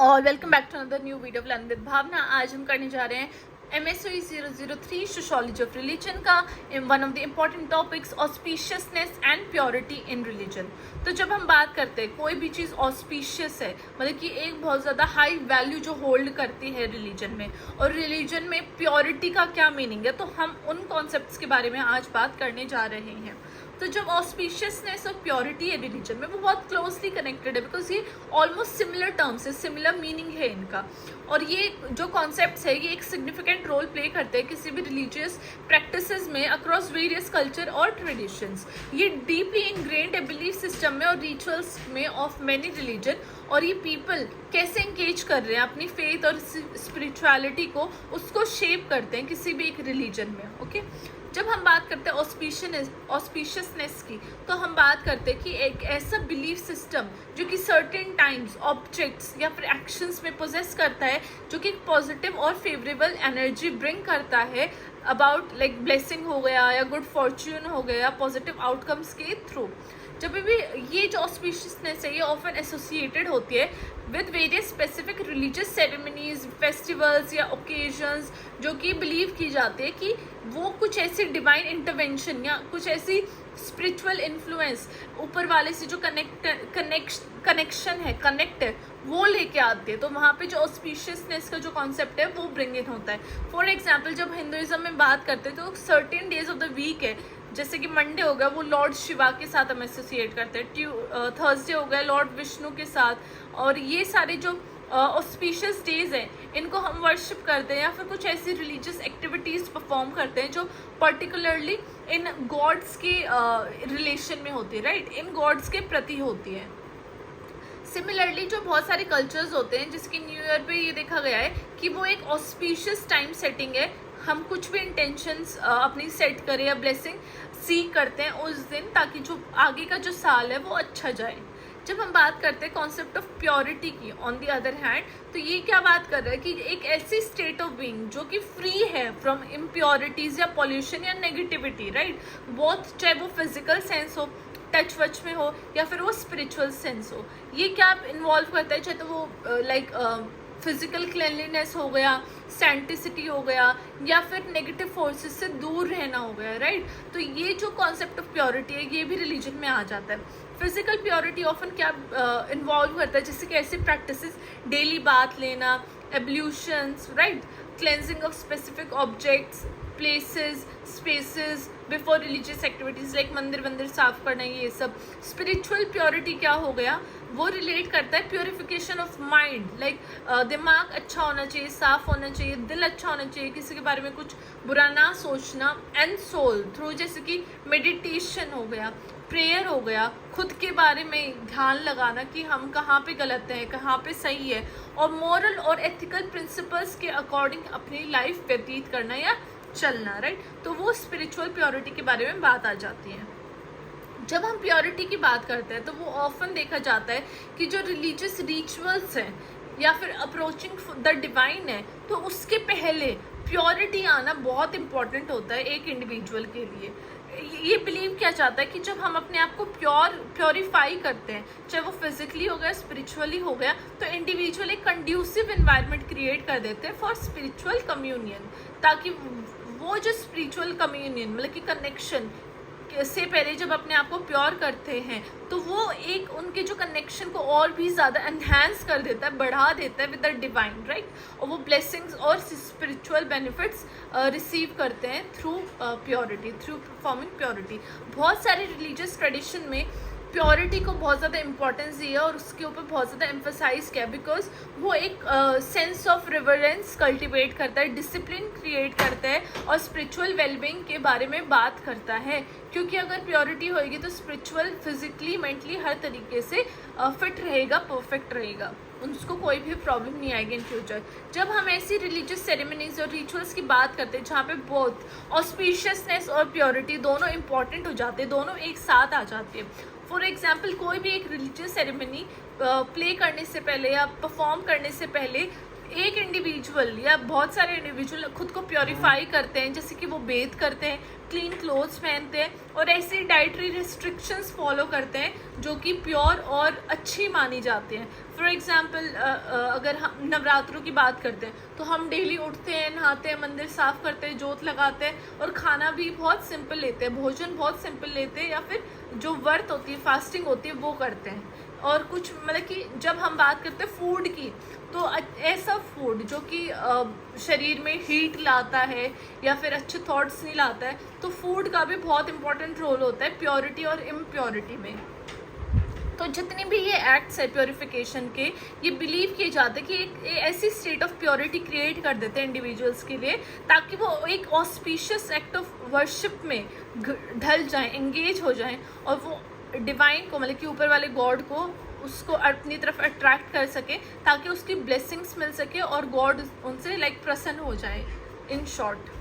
और welcome back to another new video learn with Bhavna. आज हम करने जा रहे हैं MSOE 003 सोशियोलॉजी ऑफ रिलीजन का one of the important topics auspiciousness and purity in religion. तो जब हम बात करते हैं कोई भी चीज़ ऑस्पिशियस है, मतलब कि एक बहुत ज़्यादा हाई वैल्यू जो होल्ड करती है रिलीजन में, और रिलीजन में प्योरिटी का क्या मीनिंग है, तो हम उन कॉन्सेप्ट्स के बारे में आज बात करने जा रहे हैं। तो जब ऑस्पिशियसनेस और प्योरिटी है रिलीजन में, वो बहुत क्लोजली कनेक्टेड है बिकॉज ये ऑलमोस्ट सिमिलर टर्म्स है, सिमिलर मीनिंग है इनका। और ये जो कॉन्सेप्ट्स है ये एक सिग्निफिकेंट रोल प्ले करते हैं किसी भी रिलीजियस प्रैक्टिसेस में अक्रॉस वेरियस कल्चर और ट्रेडिशंस। ये डीपली इंग्रेन्ड है बिलीफ सिस्टम में और रिचुअल्स में ऑफ मेनी रिलीजन, और ये पीपल कैसे इंगेज कर रहे हैं अपनी फेथ और स्पिरिचुअलिटी को, उसको शेप करते हैं किसी भी एक रिलीजन में। ओके, जब हम बात करते हैं ऑस्पिशियसनेस की, तो हम बात करते हैं कि एक ऐसा बिलीफ सिस्टम जो कि सर्टेन टाइम्स, ऑब्जेक्ट्स या फिर एक्शंस में पोजेस करता है, जो कि एक पॉजिटिव और फेवरेबल एनर्जी ब्रिंग करता है अबाउट लाइक ब्लेसिंग हो गया या गुड फॉर्च्यून हो गया, पॉजिटिव आउटकम्स के थ्रू। जब भी ये जो ऑस्पिशियसनेस है ये ऑफन एसोसिएटेड होती है with various specific religious ceremonies, festivals या ओकेजन्स, जो कि बिलीव की जाती है कि वो कुछ ऐसी डिवाइन इंटरवेंशन या कुछ ऐसी स्पिरिचुअल इन्फ्लुएंस ऊपर वाले से जो कनेक्शन है, कनेक्ट है, वो लेके आते हैं। तो वहाँ पे जो ऑस्पिशियसनेस का जो कॉन्सेप्ट है वो ब्रिंग इन होता है। फॉर एग्जाम्पल जब हिंदुइज्म में बात करते हैं तो certain days of the week है, जैसे कि मंडे हो गया वो लॉर्ड शिवा के साथ हम एसोसिएट करते हैं, थर्सडे हो गया लॉर्ड विष्णु के साथ, और ये सारे जो ऑस्पिशियस डेज हैं इनको हम वर्शिप करते हैं या फिर कुछ ऐसी रिलीजियस एक्टिविटीज़ परफॉर्म करते हैं जो पर्टिकुलरली इन गॉड्स के रिलेशन में होती है, राइट, इन गॉड्स के प्रति होती है। सिमिलरली जो बहुत सारे कल्चर्स होते हैं जिसके न्यू ईयर पे ये देखा गया है कि वो एक ऑस्पिशियस टाइम सेटिंग है, हम कुछ भी इंटेंशंस अपनी सेट करें या ब्लेसिंग सीख करते हैं उस दिन, ताकि जो आगे का जो साल है वो अच्छा जाए। जब हम बात करते हैं कॉन्सेप्ट ऑफ प्योरिटी की ऑन दी अदर हैंड, तो ये क्या बात कर रहा है कि एक ऐसी स्टेट ऑफ बीइंग जो कि फ्री है फ्रॉम इम्प्योरिटीज या पॉल्यूशन या नेगेटिविटी, राइट, बहुत, चाहे वो फिजिकल सेंस हो, टच वच में हो, या फिर वो स्पिरिचुअल सेंस हो। ये क्या इन्वॉल्व करता है, चाहे तो वो लाइक फिजिकल क्लेनलीनेस हो गया, सैंटिसिटी हो गया, या फिर नेगेटिव फोर्सेस से दूर रहना हो गया, राइट। तो ये जो कॉन्सेप्ट ऑफ प्योरिटी है ये भी रिलीजन में आ जाता है। फिजिकल प्योरिटी ऑफन क्या इन्वॉल्व करता है, जैसे कि ऐसी प्रैक्टिसेस, डेली बाथ लेना, ablutions, right, cleansing of specific objects, places, spaces before religious activities like मंदिर साफ करना, ये सब। स्पिरिचुअल प्योरिटी क्या हो गया, वो रिलेट करता है प्योरिफिकेशन ऑफ माइंड, लाइक दिमाग अच्छा होना चाहिए, साफ होना चाहिए, दिल अच्छा होना चाहिए, किसी के बारे में कुछ बुरा ना सोचना, एंड सोल थ्रू, जैसे कि मेडिटेशन हो गया, प्रेयर हो गया, खुद के बारे में ध्यान लगाना कि हम कहाँ पे गलत हैं, कहाँ पे सही है, और मॉरल और एथिकल प्रिंसिपल्स के अकॉर्डिंग अपनी लाइफ व्यतीत करना या चलना, राइट। तो वो स्पिरिचुअल प्योरिटी के बारे में बात आ जाती है। जब हम प्योरिटी की बात करते हैं तो वो ऑफन देखा जाता है कि जो रिलीजियस रिचुअल्स हैं या फिर अप्रोचिंग द डिवाइन है, तो उसके पहले प्योरिटी आना बहुत इंपॉर्टेंट होता है एक इंडिविजुअल के लिए। ये बिलीव किया जाता है कि जब हम अपने आप को प्योरीफाई करते हैं, चाहे वो फिजिकली हो गया, स्पिरिचुअली हो गया, तो इंडिविजुअल एक कंड्यूसिव एनवायरनमेंट क्रिएट कर देते हैं फॉर स्पिरिचुअल कम्युनियन, ताकि वो जो स्पिरिचुअल कम्युनियन मतलब कि कनेक्शन से पहले जब अपने आप को प्योर करते हैं तो वो एक उनके जो कनेक्शन को और भी ज़्यादा एनहांस कर देता है, बढ़ा देता है विद द डिवाइन, राइट, और वो ब्लेसिंग्स और स्पिरिचुअल बेनिफिट्स रिसीव करते हैं through purity, through performing purity. बहुत सारे रिलीजियस ट्रेडिशन में प्योरिटी को बहुत ज़्यादा इंपॉर्टेंस दी है और उसके ऊपर बहुत ज़्यादा एम्फोसाइज किया, बिकॉज वो एक सेंस ऑफ रिवरेंस कल्टिवेट करता है, डिसिप्लिन क्रिएट करता है, और स्पिरिचुअल वेलबींग के बारे में बात करता है। क्योंकि अगर प्योरिटी होएगी तो स्पिरिचुअल, फिजिकली, मेंटली हर तरीके से फिट रहेगा, परफेक्ट रहेगा, उसको कोई भी प्रॉब्लम नहीं आएगी इन फ्यूचर। जब हम ऐसी रिलीजियस सेरेमनीज और रिचुअल्स की बात करते हैं जहाँ पे बोथ ऑस्पिशियसनेस और प्योरिटी दोनों इंपॉर्टेंट हो जाते हैं, दोनों एक साथ आ जाते हैं। फॉर एग्जाम्पल कोई भी एक रिलीजियस सेरेमनी प्ले करने से पहले या परफॉर्म करने से पहले एक इंडिविजुअल या बहुत सारे इंडिविजुअल खुद को प्योरीफाई करते हैं, जैसे कि वो बेथ करते हैं, क्लीन क्लोथ्स पहनते हैं और ऐसी डाइटरी रिस्ट्रिक्शंस फॉलो करते हैं जो कि प्योर और अच्छी मानी जाती हैं। फॉर एग्जांपल अगर हम नवरात्रों की बात करते हैं तो हम डेली उठते हैं, नहाते हैं, मंदिर साफ करते हैं, जोत लगाते हैं और खाना भी बहुत सिंपल लेते हैं, भोजन बहुत सिंपल लेते हैं, या फिर जो व्रत होती है, फास्टिंग होती है, वो करते हैं। और कुछ मतलब कि जब हम बात करते हैं फूड की, तो ऐसा फूड जो कि शरीर में हीट लाता है या फिर अच्छे थॉट्स नहीं लाता है, तो फूड का भी बहुत इंपॉर्टेंट रोल होता है प्योरिटी और इम्प्योरिटी में। तो जितने भी ये एक्ट्स है प्योरिफिकेशन के, ये बिलीव किए जाते हैं कि एक ऐसी स्टेट ऑफ प्योरिटी क्रिएट कर देते हैं इंडिविजुअल्स के लिए, ताकि वो एक ऑस्पिशियस एक्ट ऑफ वर्शिप में ढल जाएं, एंगेज हो जाएं और वो डिवाइन को, मतलब कि ऊपर वाले गॉड को, उसको अपनी तरफ अट्रैक्ट कर सके, ताकि उसकी ब्लेसिंग्स मिल सके और गॉड उनसे प्रसन्न हो जाए, इन शॉर्ट।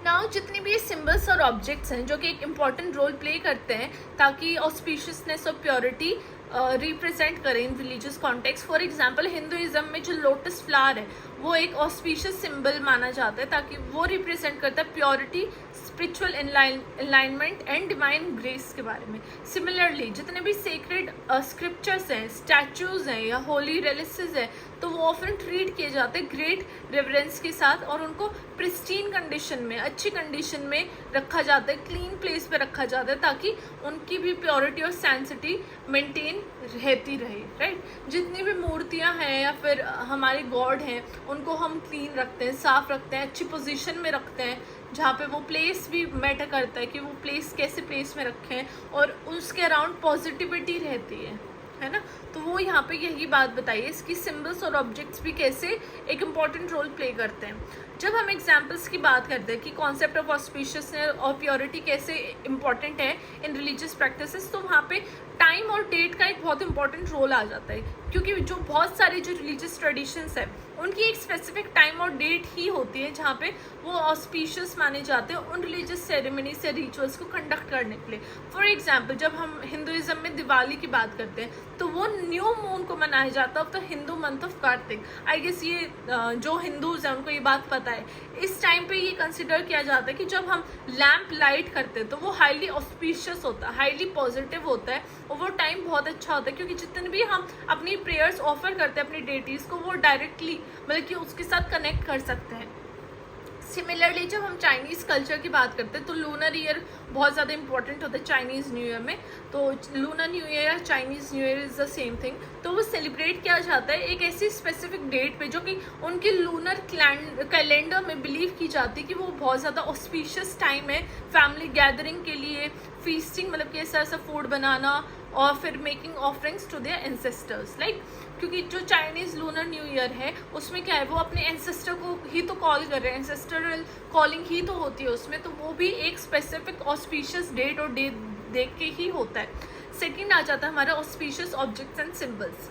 नाउ जितनी भी ये सिम्बल्स और ऑब्जेक्ट्स हैं जो कि एक इम्पॉर्टेंट रोल प्ले करते हैं ताकि ऑस्पिशियसनेस और प्योरिटी रिप्रेजेंट करें इन religious context. For example Hinduism में जो लोटस फ्लावर है वो एक ऑस्पिशियस सिंबल माना जाता है, ताकि वो रिप्रेजेंट करता है purity, spiritual alignment and divine grace के बारे में। सिमिलरली जितने भी सेक्रेड स्क्रिप्चर्स हैं, स्टैचूज हैं या होली रेलिक्स हैं, तो वो ऑफन ट्रीट किए जाते हैं ग्रेट रेवरेंस के साथ और उनको प्रिस्टीन कंडीशन में, अच्छी कंडीशन में रखा जाता है, क्लीन प्लेस पे रखा जाता है, ताकि उनकी भी प्योरिटी और सेंसिटी मेंटेन रहती रहे, राइट। जितनी भी मूर्तियां हैं या फिर हमारे गॉड हैं, उनको हम क्लीन रखते हैं, साफ रखते हैं, अच्छी पोजीशन में रखते हैं, जहाँ पे वो प्लेस भी मैटर करता है कि वो प्लेस कैसे प्लेस में रखें और उसके अराउंड पॉजिटिविटी रहती है ना। तो वो यहाँ पे यही बात बताइए, इसकी सिंबल्स और ऑब्जेक्ट्स भी कैसे एक इम्पॉर्टेंट रोल प्ले करते हैं। जब हम एग्जाम्पल्स की बात करते हैं कि कॉन्सेप्ट ऑफ ऑस्पिशियसनेस और प्योरिटी कैसे इंपॉर्टेंट है इन रिलीजियस प्रैक्टिसेस, तो वहाँ पे टाइम और डेट का एक बहुत इंपॉर्टेंट रोल आ जाता है, क्योंकि जो बहुत सारी जो रिलीजियस ट्रेडिशंस है उनकी एक स्पेसिफिक टाइम और डेट ही होती है जहाँ पे वो ऑस्पिशियस माने जाते हैं उन रिलीजियस सेरेमनीज या रिचुअल्स को कंडक्ट करने के लिए। फॉर एग्जाम्पल जब हम हिंदुइज्म में दिवाली की बात करते हैं तो वो न्यू मून को मनाया जाता है of the Hindu month of Kartik. I guess ये जो हिंदूज हैं उनको ये बात पता है। इस टाइम पे ये कंसिडर किया जाता है कि जब हम लैम्प लाइट करते हैं तो वो हाईली ऑस्पिशियस होता है, हाईली पॉजिटिव होता है और वो टाइम बहुत अच्छा होता है, क्योंकि जितने भी हम अपनी प्रेयर्स ऑफर करते हैं अपनी डेटीज को, वो डायरेक्टली मतलब कि उसके साथ कनेक्ट कर सकते हैं। सिमिलरली जब हम चाइनीज़ कल्चर की बात करते हैं तो लूनर ईयर बहुत ज़्यादा इंपॉर्टेंट होता है चाइनीज़ न्यू ईयर में। तो लूनर न्यू ईयर या Chinese new year is the same thing. तो वो सेलिब्रेट किया जाता है एक ऐसी स्पेसिफिक डेट पे जो कि उनके लूनर कैलेंडर में बिलीव की जाती है कि वो बहुत ज़्यादा ऑस्पिशियस टाइम है फैमिली गैदरिंग के लिए, फीस्टिंग मतलब कि ऐसा ऐसा फूड बनाना और फिर making offerings to their ancestors, like क्योंकि जो चाइनीज़ लूनर न्यू ईयर है उसमें क्या है, वो अपने एंसेस्टर को ही तो कॉल कर रहे हैं, एंसेस्टरल कॉलिंग ही तो होती है उसमें, तो वो भी एक स्पेसिफिक ऑस्पिशियस डेट और डे देख के ही होता है। सेकेंड आ जाता है हमारा auspicious objects and symbols.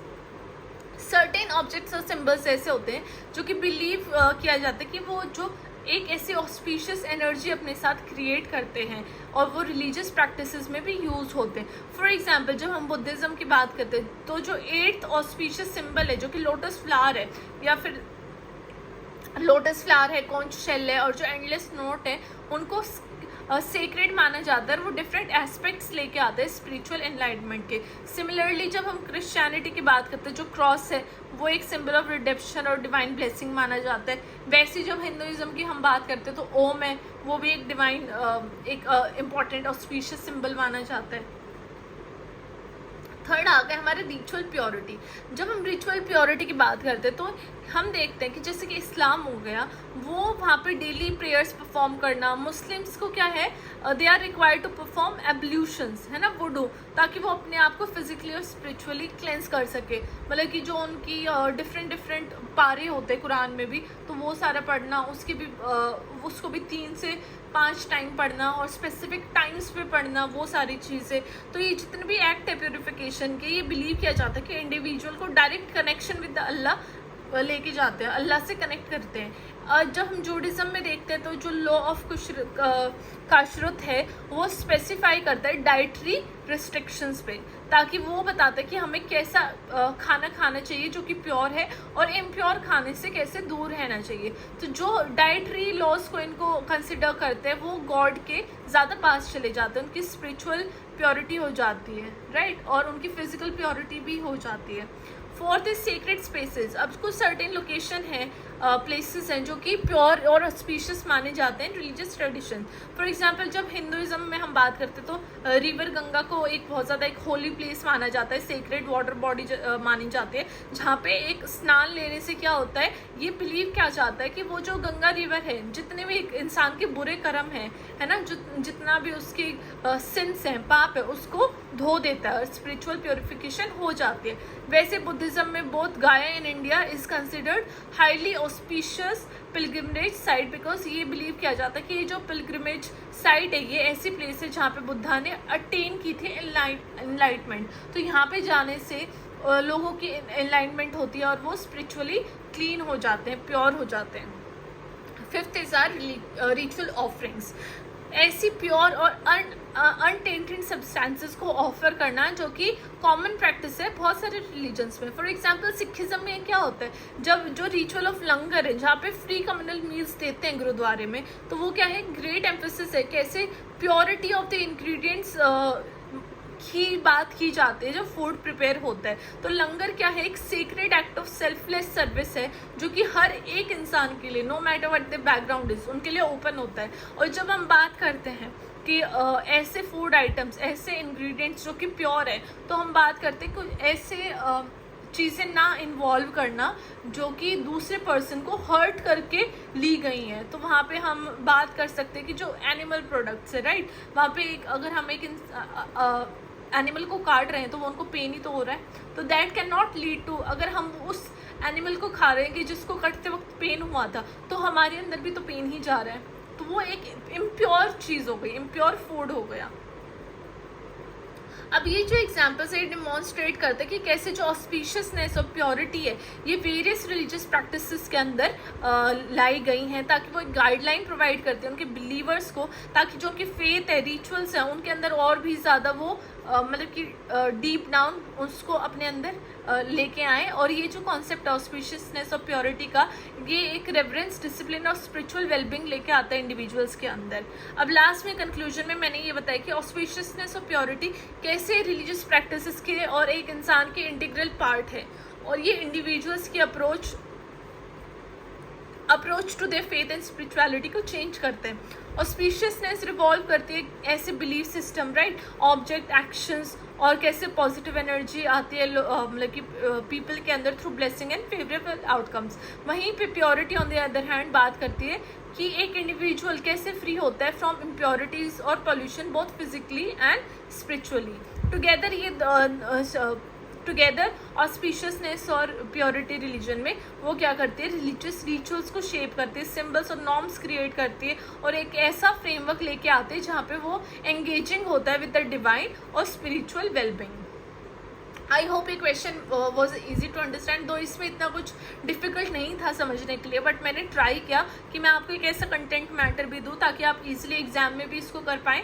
Certain objects और सिम्बल्स ऐसे होते हैं जो कि बिलीव किया जाता है कि वो जो एक ऐसी ऑस्पिशियस एनर्जी अपने साथ क्रिएट करते हैं और वो रिलीजियस प्रैक्टिसेस में भी यूज़ होते हैं। फॉर एग्जांपल जब हम बुद्धिज़्म की बात करते हैं तो जो 8th ऑस्पिशियस सिंबल है जो कि लोटस फ्लावर है या फिर लोटस फ्लावर है, कॉन्च शेल है और जो एंडलेस नोट है, उनको सेक्रेड माना जाता है। वो डिफरेंट एस्पेक्ट्स लेके आते हैं स्पिरिचुअल एनलाइटमेंट के। सिमिलरली जब हम क्रिश्चियनिटी की बात करते हैं जो क्रॉस है वो एक सिंबल ऑफ रिडेम्पशन और डिवाइन ब्लेसिंग माना जाता है। वैसे जब हिंदुइज्म की हम बात करते हैं तो ओम है, वो भी एक डिवाइन एक इम्पॉर्टेंट ऑस्पिशियस सिंबल माना जाता है। थर्ड आ गया हमारे रिचुअल प्योरिटी। जब हम रिचुअल प्योरिटी की बात करते हैं तो हम देखते हैं कि जैसे कि इस्लाम हो गया, वो वहाँ पे डेली प्रेयर्स परफॉर्म करना। मुस्लिम्स को क्या है, they are required to perform ablutions, है ना, वुडू, ताकि वो अपने आप को फिजिकली और स्पिरिचुअली क्लेंस कर सके। मतलब कि जो उनकी डिफरेंट पारे होते हैं कुरान में भी, तो वो सारा पढ़ना, उसकी भी उसको भी 3 से 5 टाइम पढ़ना और स्पेसिफिक टाइम्स पे पढ़ना, वो सारी चीज़ें। तो ये जितने भी एक्ट है प्योरिफिकेशन के, ये बिलीव किया जाता है कि इंडिविजुअल को डायरेक्ट कनेक्शन विद द अल्लाह लेके जाते हैं, अल्लाह से कनेक्ट करते हैं। जब हम जूडिज्म में देखते हैं तो जो लॉ ऑफ काशरुत है वो स्पेसिफाई करता है डाइटरी रिस्ट्रिक्शंस पे, ताकि वो बताता है कि हमें कैसा खाना खाना चाहिए जो कि प्योर है और इम्प्योर खाने से कैसे दूर रहना चाहिए। तो जो डाइटरी लॉज को इनको कंसिडर करते हैं वो गॉड के ज़्यादा पास चले जाते हैं, उनकी स्पिरिचुअल प्योरिटी हो जाती है, राइट, और उनकी फिजिकल प्योरिटी भी हो जाती है। फॉर दिस सीक्रेट स्पेसेस, अब कुछ सर्टेन लोकेशन है, प्लेसेस हैं जो कि प्योर और ऑस्पिशियस माने जाते हैं रिलीजियस ट्रेडिशन। फॉर एग्जांपल जब हिंदुइज्म में हम बात करते हैं तो रिवर गंगा को एक बहुत ज़्यादा एक होली प्लेस माना जाता है, सेक्रेड वाटर बॉडी मानी जाती है, जहाँ पे एक स्नान लेने से क्या होता है, ये बिलीव किया जाता है कि वो जो गंगा रिवर है, जितने भी एक इंसान के बुरे कर्म हैं, है ना, जितना भी उसके सिंस हैं, पाप है, उसको धो देता है और स्पिरिचुअल प्योरिफिकेशन हो जाती है। वैसे बुद्धिज्म में बोथ गाया in India is considered highly auspicious pilgrimage site, because ये बिलीव किया जाता है कि ये जो पिलग्रिमेज साइट है ये ऐसी प्लेस है जहाँ पे बुद्धा ने अटेन की थी एनलाइटमेंट। तो यहाँ पे जाने से लोगों की एनलाइटमेंट होती है और वो स्पिरिचुअली क्लीन हो जाते हैं, प्योर हो जाते हैं। Fifth is our ritual offerings, ऐसी प्योर और अनटेंटेड सब्सटेंसेस को ऑफर करना जो कि कॉमन प्रैक्टिस है बहुत सारे रिलीजन्स में। फॉर एग्जांपल सिखिज्म में क्या होता है, जब जो रिचुअल ऑफ लंगर है जहाँ पे फ्री कम्युनल मील्स देते हैं गुरुद्वारे में, तो वो क्या है, ग्रेट एम्फेसिस है कैसे प्योरिटी ऑफ द इंग्रेडिएंट्स की बात की जाती है जब फूड प्रिपेयर होता है। तो लंगर क्या है, एक secret act of selfless service है जो कि हर एक इंसान के लिए, no matter what the background is, उनके लिए ओपन होता है। और जब हम बात करते हैं कि ऐसे फूड आइटम्स, ऐसे इंग्रेडिएंट्स जो कि प्योर है, तो हम बात करते हैं कुछ ऐसे चीज़ें ना इन्वॉल्व करना जो कि दूसरे पर्सन को हर्ट करके ली गई हैं। तो वहाँ पे हम बात कर सकते हैं कि जो एनिमल प्रोडक्ट्स है, राइट, वहाँ पे अगर हम एक एनिमल को काट रहे हैं तो वो उनको पेन ही तो हो रहा है, तो that can not lead to, अगर हम उस एनिमल को खा रहे हैं कि जिसको कटते वक्त पेन हुआ था, तो हमारे अंदर भी तो पेन ही जा रहा है, तो वो एक इम्प्योर चीज़ हो गई, इम्प्योर फूड हो गया। अब ये जो एग्जाम्पल्स है डिमॉन्स्ट्रेट करते हैं कि कैसे जो ऑस्पिशियसनेस और प्योरिटी है ये वेरियस रिलीजियस प्रैक्टिसेस के अंदर लाई गई हैं, ताकि वो एक गाइडलाइन प्रोवाइड करते हैं उनके बिलीवर्स को, ताकि जो उनकी फेथ है, रिचुअल्स हैं, उनके अंदर और भी ज़्यादा वो मतलब कि डीप डाउन उसको अपने अंदर लेके आए। और ये जो कॉन्सेप्ट ऑस्पिशियसनेस और प्योरिटी का, ये एक रेवरेंस, डिसिप्लिन और स्पिरिचुअल वेलबींग लेके आता है इंडिविजुअल्स के अंदर। अब लास्ट में कंक्लूजन में मैंने ये बताया कि ऑस्पिशियसनेस और प्योरिटी कैसे रिलीजियस प्रैक्टिसेस के और एक इंसान के इंटीग्रल पार्ट है, और ये इंडिविजुअल्स की approach to their faith and spirituality को चेंज करते हैं। ऑस्पिशियसनेस रिवॉल्व करती है ऐसे belief system, right, object, actions, और कैसे पॉजिटिव एनर्जी आती है मतलब कि पीपल के अंदर through blessing and favourable outcomes. वहीं पे purity on the other hand बात करती है कि एक इंडिविजुअल कैसे फ्री होता है फ्रॉम इम्प्योरिटीज और pollution, both physically and spiritually. Together auspiciousness और प्योरिटी रिलीजन में वो क्या करती है, रिलीजियस रिचुअल्स को शेप करती है, सिंबल्स और नॉर्म्स क्रिएट करती है, और एक ऐसा फ्रेमवर्क लेके आते हैं जहाँ पे वो एंगेजिंग होता है विद द डिवाइन और स्पिरिचुअल वेलबींग। आई होप ये question was easy to understand, though इसमें इतना कुछ डिफिकल्ट नहीं था समझने के लिए, बट मैंने ट्राई किया कि मैं आपको एक ऐसा कंटेंट मैटर भी दूँ ताकि आप इजीली एग्जाम में भी इसको कर पाएँ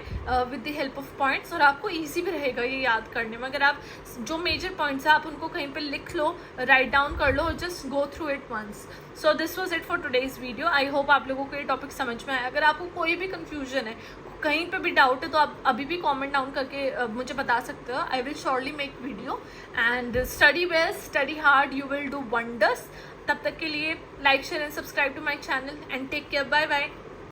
with the help of points, और आपको ईजी भी रहेगा ये याद करने में। अगर आप जो मेजर पॉइंट्स है आप उनको कहीं पर लिख लो, राइट डाउन कर लो, और just go through it once. So this was it for today's video. I hope आप लोगों को ये टॉपिक समझ में आया। अगर आपको कोई भी कन्फ्यूजन है, कहीं पे भी डाउट है, तो आप अभी भी कमेंट डाउन करके मुझे बता सकते हो। I will surely make video. And study well, study hard, you will do wonders. तब तक के लिए like, share and subscribe to my channel and take care. Bye bye.